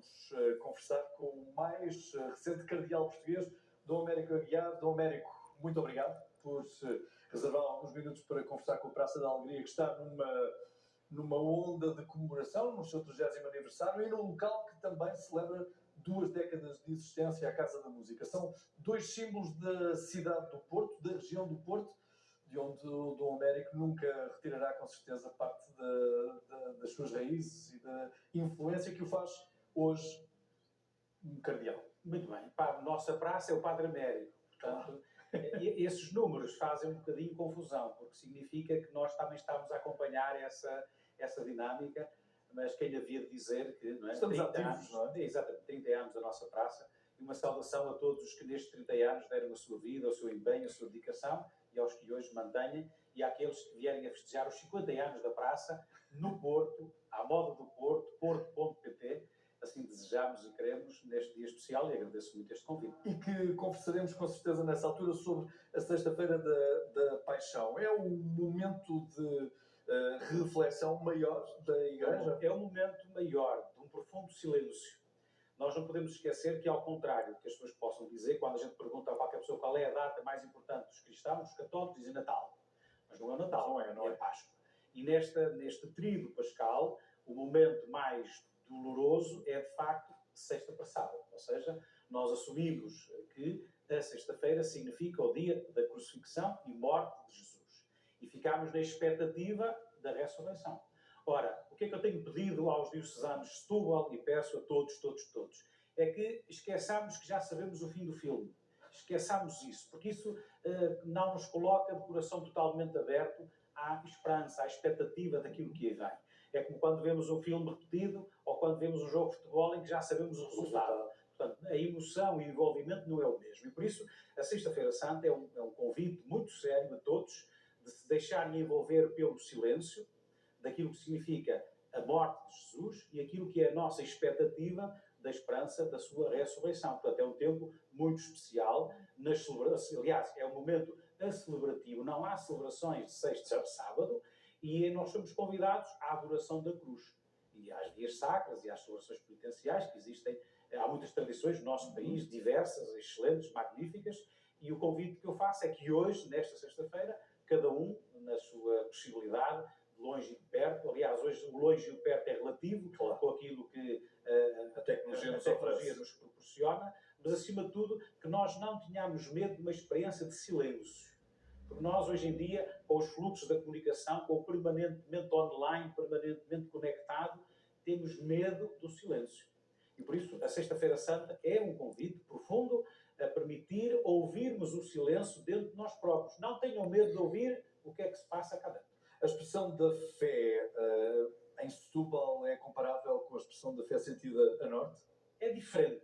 vamos conversar com o mais recente cardeal português, Dom Américo Aguiar. Dom Américo, muito obrigado por reservar alguns minutos para conversar com a Praça da Alegria, que está numa onda de comemoração, no seu 30º aniversário, e num local que também celebra 2 décadas de existência, a Casa da Música. São 2 símbolos da cidade do Porto, da região do Porto, de onde o Dom Américo nunca retirará, com certeza, parte das suas raízes e da influência que o faz hoje um cardeal. Muito bem. A nossa praça é o Padre Américo. Portanto, esses números fazem um bocadinho confusão, porque significa que nós também estamos a acompanhar essa dinâmica, mas quem havia de dizer que... Não é? Estamos ativos, não é? Exatamente, 30 anos da nossa praça, e uma saudação a todos os que nestes 30 anos deram a sua vida, o seu empenho, a sua dedicação, e aos que hoje mantêm, e àqueles que vierem a festejar os 50 anos da praça, no Porto, à moda do Porto, porto.pt. Assim desejamos e queremos neste dia especial, e agradeço muito este convite. E que conversaremos com certeza nessa altura sobre a Sexta-feira da Paixão. É um momento de reflexão maior da Igreja? É um momento maior, de um profundo silêncio. Nós não podemos esquecer que, ao contrário do que as pessoas possam dizer, quando a gente pergunta a qualquer pessoa qual é a data mais importante dos cristãos, os católicos dizem Natal. Mas não é o Natal, não é Páscoa. E neste tríodo pascal, o momento mais doloroso é, de facto, sexta para sábado. Ou seja, nós assumimos que a sexta-feira significa o dia da crucifixão e morte de Jesus. E ficamos na expectativa da ressurreição. Ora, o que é que eu tenho pedido aos diocesanos de Setúbal, e peço a todos, é que esqueçamos que já sabemos o fim do filme. Esqueçamos isso, porque isso não nos coloca de coração totalmente aberto à esperança, à expectativa daquilo que aí vem. É como quando vemos um filme repetido ou quando vemos um jogo de futebol em que já sabemos o resultado. Portanto, a emoção e o envolvimento não é o mesmo. E por isso, a Sexta-feira Santa é um convite muito sério a todos de se deixarem envolver pelo silêncio daquilo que significa a morte de Jesus e aquilo que é a nossa expectativa da esperança da sua ressurreição. Portanto, é um tempo muito especial nas celebrações. Aliás, é um momento celebrativo. Não há celebrações de sexta a sábado e nós somos convidados à adoração da cruz. E às dias sacras e às celebrações penitenciais que existem. Há muitas tradições no nosso país, diversas, excelentes, magníficas, e o convite que eu faço é que hoje, nesta sexta-feira, cada um, na sua possibilidade, de longe e de perto, aliás, hoje o longe e o perto é relativo, claro, com aquilo que a tecnologia nos proporciona, mas, acima de tudo, que nós não tenhamos medo de uma experiência de silêncio. Porque nós, hoje em dia, com os fluxos da comunicação, com o permanentemente online, permanentemente conectado, temos medo do silêncio. E por isso, a Sexta-feira Santa é um convite profundo a permitir ouvirmos o silêncio dentro de nós próprios. Não tenham medo de ouvir o que é que se passa cá dentro. A expressão da fé em Setúbal é comparável com a expressão da fé sentida a norte? É diferente.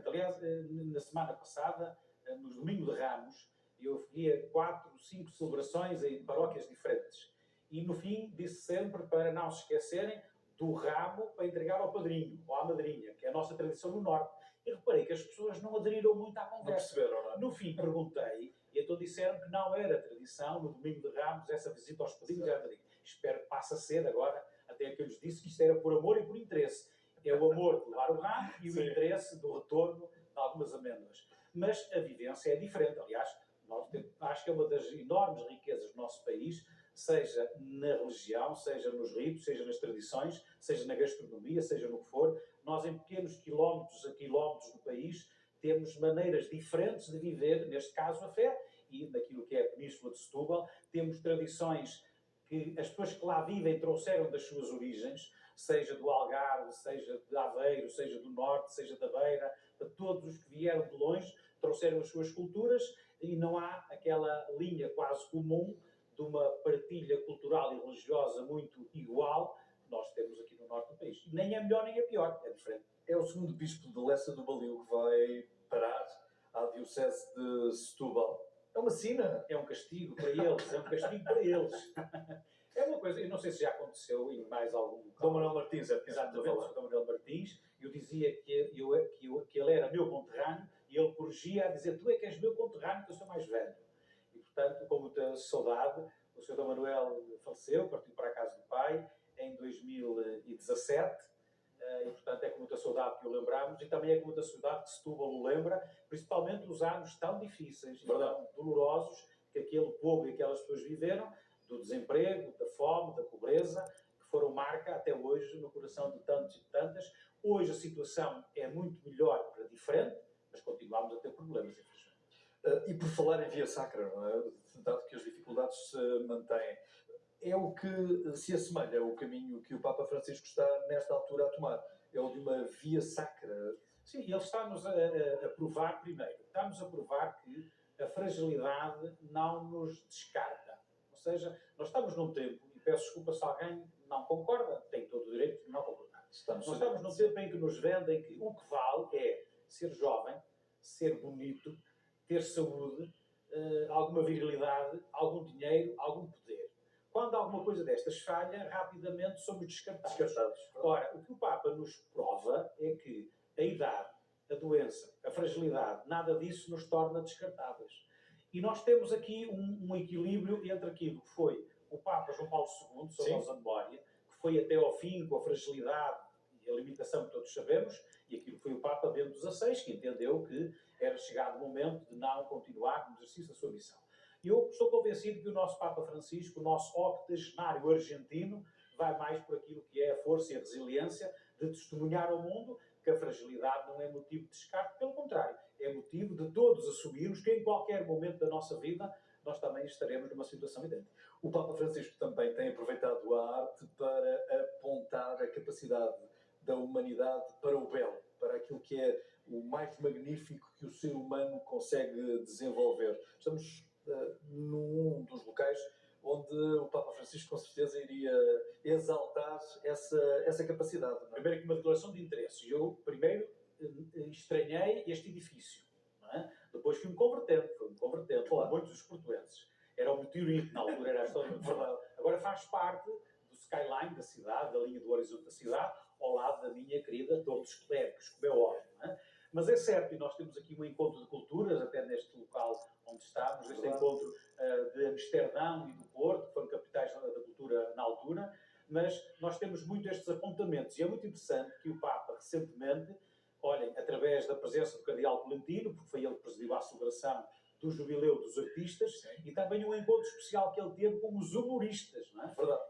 Aliás, na semana passada, no Domingo de Ramos, eu via 4, 5 celebrações em paróquias diferentes. E, no fim, disse sempre para não se esquecerem do ramo para entregar ao padrinho ou à madrinha, que é a nossa tradição no Norte. E reparei que as pessoas não aderiram muito à conversa. Não perceberam, não é? No fim, perguntei, e então disseram que não era tradição, no Domingo de Ramos, essa visita aos padrinhos e à madrinha. Espero que passe a ser agora, até que eu lhes disse que isto era por amor e por interesse. É o amor de levar o ramo e o interesse do retorno de algumas amêndoas. Mas a vivência é diferente. Aliás, acho que é uma das enormes riquezas do nosso país, seja na religião, seja nos ritos, seja nas tradições, seja na gastronomia, seja no que for. Nós, em pequenos quilómetros a quilómetros do país, temos maneiras diferentes de viver, neste caso a fé, e naquilo que é a Península de Setúbal, temos tradições que as pessoas que lá vivem trouxeram das suas origens, seja do Algarve, seja de Aveiro, seja do Norte, seja da Beira, de todos os que vieram de longe, trouxeram as suas culturas, e não há aquela linha quase comum de uma partilha cultural e religiosa muito igual que nós temos aqui no norte do país. Nem é melhor nem é pior, é diferente. É o segundo bispo de Lessa do Balio que vai parar à diocese de Setúbal. É uma sina. É um castigo para eles, É uma coisa, eu não sei se já aconteceu em mais algum local. Dom Manuel Martins, exatamente, o Dom Manuel Martins, eu dizia que ele era meu conterrâneo e ele corrigia a dizer: tu é que és meu conterrâneo, que eu sou mais velho. E, portanto, com muita saudade, o Sr. Dom Manuel faleceu, partiu para a casa do pai em 2017, e, portanto, é com muita saudade saudade que o lembramos e também é com muita saudade que Setúbal o lembra, principalmente os anos tão difíceis e tão dolorosos que aquele povo e aquelas pessoas viveram, do desemprego, da fome, da pobreza, que foram marca até hoje no coração de tantos e de tantas. Hoje a situação é muito melhor para diferente, mas continuamos a ter problemas, infelizmente. E por falar em via sacra, não é? Dado que as dificuldades se mantêm, é o que se assemelha ao caminho que o Papa Francisco está nesta altura a tomar. É o de uma via sacra. Sim, ele está-nos a provar primeiro. Está-nos a provar que a fragilidade não nos descarta. Ou seja, nós estamos num tempo, e peço desculpa se alguém não concorda, tem todo o direito de não concordar. Nós estamos num tempo em que nos vendem que o que vale é ser jovem, ser bonito, ter saúde, alguma virilidade, algum dinheiro, algum poder. Quando alguma coisa destas falha, rapidamente somos descartados. Ora, o que o Papa nos prova é que a idade, a doença, a fragilidade, nada disso nos torna descartáveis. E nós temos aqui um equilíbrio entre aquilo que foi o Papa João Paulo II, sobre a nossa memória, que foi até ao fim com a fragilidade e a limitação que todos sabemos, e aquilo que foi o Papa Bento XVI, que entendeu que era chegado o momento de não continuar no exercício da sua missão. Eu estou convencido que o nosso Papa Francisco, o nosso octogenário argentino, vai mais por aquilo que é a força e a resiliência de testemunhar ao mundo que a fragilidade não é motivo de descarte, pelo contrário, é motivo de todos assumirmos que em qualquer momento da nossa vida nós também estaremos numa situação idêntica. O Papa Francisco também tem aproveitado a arte para apontar a capacidade da humanidade para o belo, para aquilo que é o mais magnífico que o ser humano consegue desenvolver. Estamos num dos locais onde o Papa Francisco com certeza iria exaltar essa capacidade. Não é? Primeiro que uma declaração de interesse. Eu primeiro estranhei este edifício. Não é? Depois fui-me convertendo, claro. Muitos dos portuenses. Era o meteorito, na altura era a história do verdade. Agora faz parte do skyline da cidade, da linha do horizonte da cidade, ao lado da minha querida Torre dos Clérigos, como é óbvio. Não é? Mas é certo, e nós temos aqui um encontro de culturas, até neste local onde estamos, este encontro de Amsterdão e do Porto, que foram capitais da cultura na altura, mas nós temos muito estes apontamentos. E é muito interessante que o Papa, recentemente, olhem, através da presença do Cardeal Colentino, porque foi ele que presidiu a celebração do Jubileu dos Artistas, e também um encontro especial que ele teve com os humoristas. Não é? Verdade.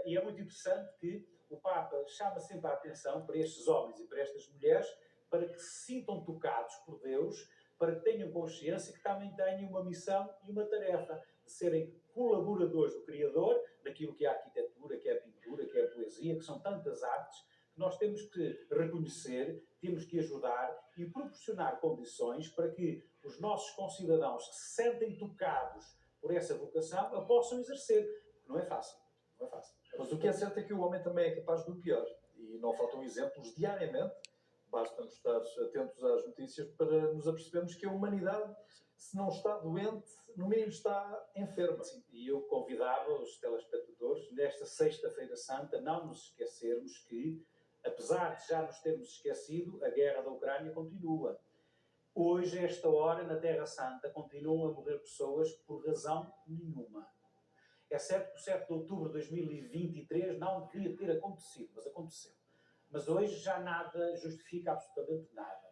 E é muito interessante que o Papa chama sempre a atenção para estes homens e para estas mulheres, para que se sintam tocados por Deus, para que tenham consciência que também têm uma missão e uma tarefa de serem colaboradores do Criador, daquilo que é a arquitetura, que é a pintura, que é a poesia, que são tantas artes, que nós temos que reconhecer, temos que ajudar e proporcionar condições para que os nossos concidadãos que se sentem tocados por essa vocação a possam exercer. Não é fácil. Não é fácil. Mas o que é certo é que o homem também é capaz do pior. E não faltam exemplos diariamente. Basta-nos estar atentos às notícias para nos apercebermos que a humanidade, se não está doente, no mínimo está enferma. Sim, e eu convidava os telespectadores, nesta Sexta-feira Santa, não nos esquecermos que, apesar de já nos termos esquecido, a guerra da Ucrânia continua. Hoje, a esta hora, na Terra Santa, continuam a morrer pessoas por razão nenhuma. É certo que o 7 de outubro de 2023 não devia ter acontecido, mas aconteceu. Mas hoje já nada justifica absolutamente nada.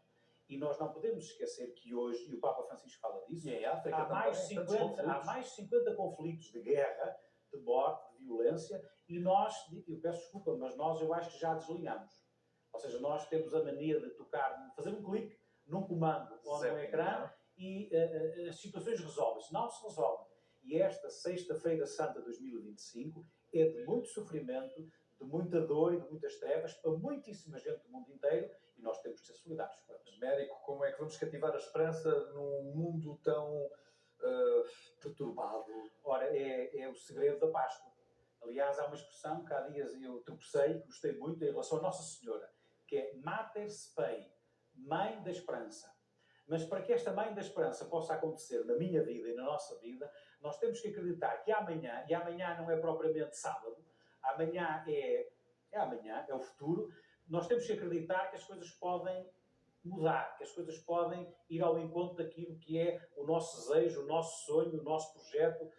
E nós não podemos esquecer que hoje, e o Papa Francisco fala disso, há mais de 50 conflitos de guerra, de morte, de violência, e nós, eu peço desculpa, mas nós eu acho que já desligamos. Ou seja, nós temos a mania de tocar, fazer um clique num comando ou no ecrã e as situações resolvem-se. Não se resolvem. E esta Sexta-feira Santa de 2025 é de muito sofrimento, de muita dor e de muitas trevas para muitíssima gente do mundo inteiro e nós temos que ser solidários com eles. Américo, como é que vamos cativar a esperança num mundo tão perturbado? Ora, é o segredo da Páscoa. Aliás, há uma expressão que há dias eu tropecei, gostei muito, em relação à Nossa Senhora, que é Mater Spei, Mãe da Esperança. Mas para que esta Mãe da Esperança possa acontecer na minha vida e na nossa vida, nós temos que acreditar que amanhã, e amanhã não é propriamente sábado, amanhã é amanhã, é o futuro, nós temos que acreditar que as coisas podem mudar, que as coisas podem ir ao encontro daquilo que é o nosso desejo, o nosso sonho, o nosso projeto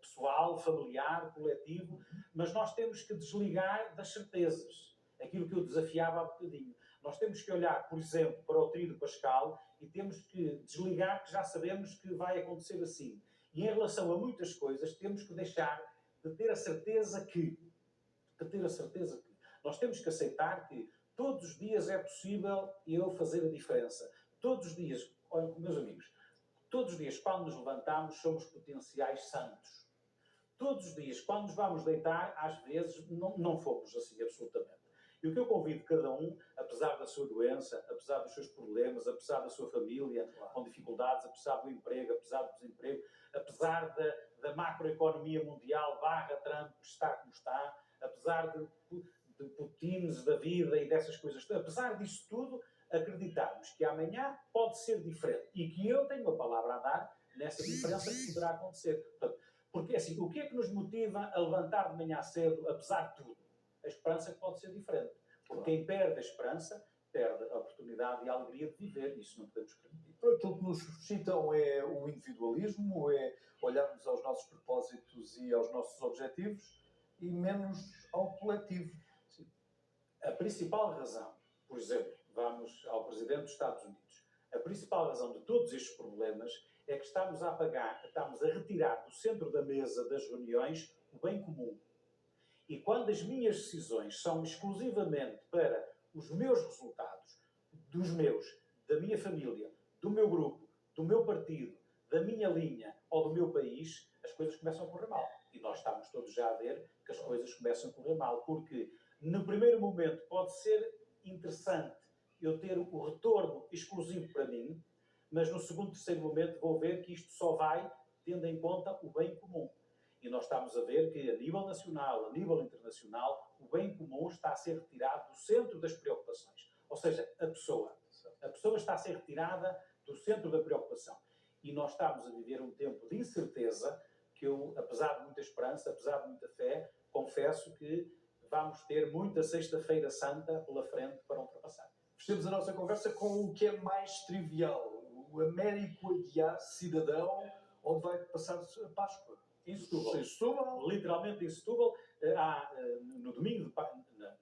pessoal, familiar, coletivo, mas nós temos que desligar das certezas. Aquilo que eu desafiava há bocadinho. Nós temos que olhar, por exemplo, para o trio de Pascal e temos que desligar que já sabemos que vai acontecer assim. E em relação a muitas coisas, temos que deixar de ter a certeza que nós temos que aceitar que todos os dias é possível eu fazer a diferença. Todos os dias, olha, meus amigos, todos os dias quando nos levantamos somos potenciais santos. Todos os dias quando nos vamos deitar, às vezes não fomos assim absolutamente. E o que eu convido cada um, apesar da sua doença, apesar dos seus problemas, apesar da sua família com dificuldades, apesar do emprego, apesar do desemprego, apesar da macroeconomia mundial /Trump estar como está, apesar de Putins da vida e dessas coisas, apesar disso tudo, acreditarmos que amanhã pode ser diferente e que eu tenho uma palavra a dar nessa diferença que poderá acontecer. Portanto, porque assim, o que é que nos motiva a levantar de manhã cedo, apesar de tudo? A esperança que pode ser diferente. Porque quem perde a esperança, perde a oportunidade e a alegria de viver. Isso não podemos permitir. Aquilo que nos suscitam é o individualismo, é olharmos aos nossos propósitos e aos nossos objetivos e menos ao coletivo. Sim. A principal razão, por exemplo, vamos ao Presidente dos Estados Unidos, a principal razão de todos estes problemas é que estamos a retirar do centro da mesa das reuniões o bem comum. E quando as minhas decisões são exclusivamente para os meus resultados, da minha família, do meu grupo, do meu partido, da minha linha ou do meu país, as coisas começam a correr mal. E nós estamos todos já a ver que as coisas começam a correr mal, porque no primeiro momento pode ser interessante eu ter o retorno exclusivo para mim, mas no segundo, terceiro momento vou ver que isto só vai tendo em conta o bem comum. E nós estamos a ver que, a nível nacional, a nível internacional, o bem comum está a ser retirado do centro das preocupações. Ou seja, a pessoa. A pessoa está a ser retirada do centro da preocupação. E nós estamos a viver um tempo de incerteza que eu, apesar de muita esperança, apesar de muita fé, confesso que vamos ter muita Sexta-feira Santa pela frente para ultrapassar. Fechamos a nossa conversa com o que é mais trivial. O Américo Aguiar, cidadão, onde vai passar a Páscoa. Em Setúbal. Em Setúbal. Literalmente em Setúbal. No domingo,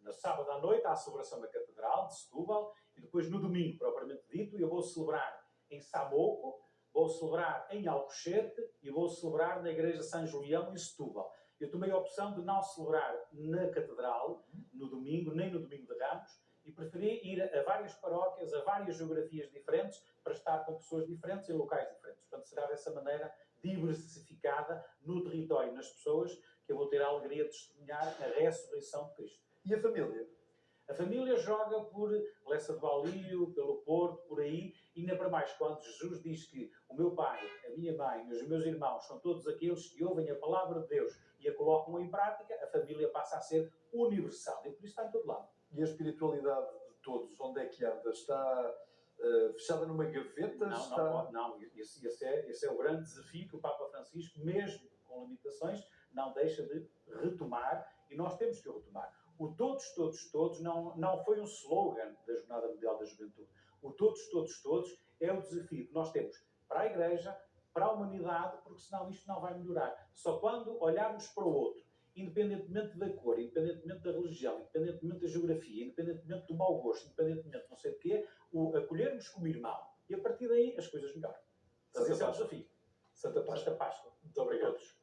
na sábado à noite, há a celebração da Catedral de Setúbal e depois no domingo, propriamente dito, eu vou celebrar em Samoco, vou celebrar em Alcochete e vou celebrar na Igreja São Julião em Setúbal. Eu tomei a opção de não celebrar na Catedral no domingo, nem no domingo de Ramos, e preferi ir a várias paróquias, a várias geografias diferentes, para estar com pessoas diferentes em locais diferentes. Portanto, será dessa maneira diversificada no território e nas pessoas que eu vou ter a alegria de testemunhar a ressurreição de Cristo. E a família? A família joga por Lessa do Valio, pelo Porto, por aí, e ainda para mais quando Jesus diz que o meu pai, a minha mãe e os meus irmãos são todos aqueles que ouvem a palavra de Deus e a colocam em prática, a família passa a ser universal e por isso está em todo lado. E a espiritualidade de todos, onde é que anda? Está fechada numa gaveta? Não. Esse é o grande desafio que o Papa Francisco, mesmo com limitações, não deixa de retomar e nós temos que o retomar. O todos não foi um slogan da Jornada Mundial da Juventude. O todos é o desafio que nós temos para a Igreja, para a humanidade, porque senão isto não vai melhorar. Só quando olharmos para o outro, independentemente da cor, independentemente da religião, independentemente da geografia, independentemente do mau gosto, independentemente de não sei o quê, o acolhermos como irmão. E a partir daí as coisas melhoram. Esse é o desafio. Santa Páscoa. Santa Páscoa. Muito obrigado. Todos.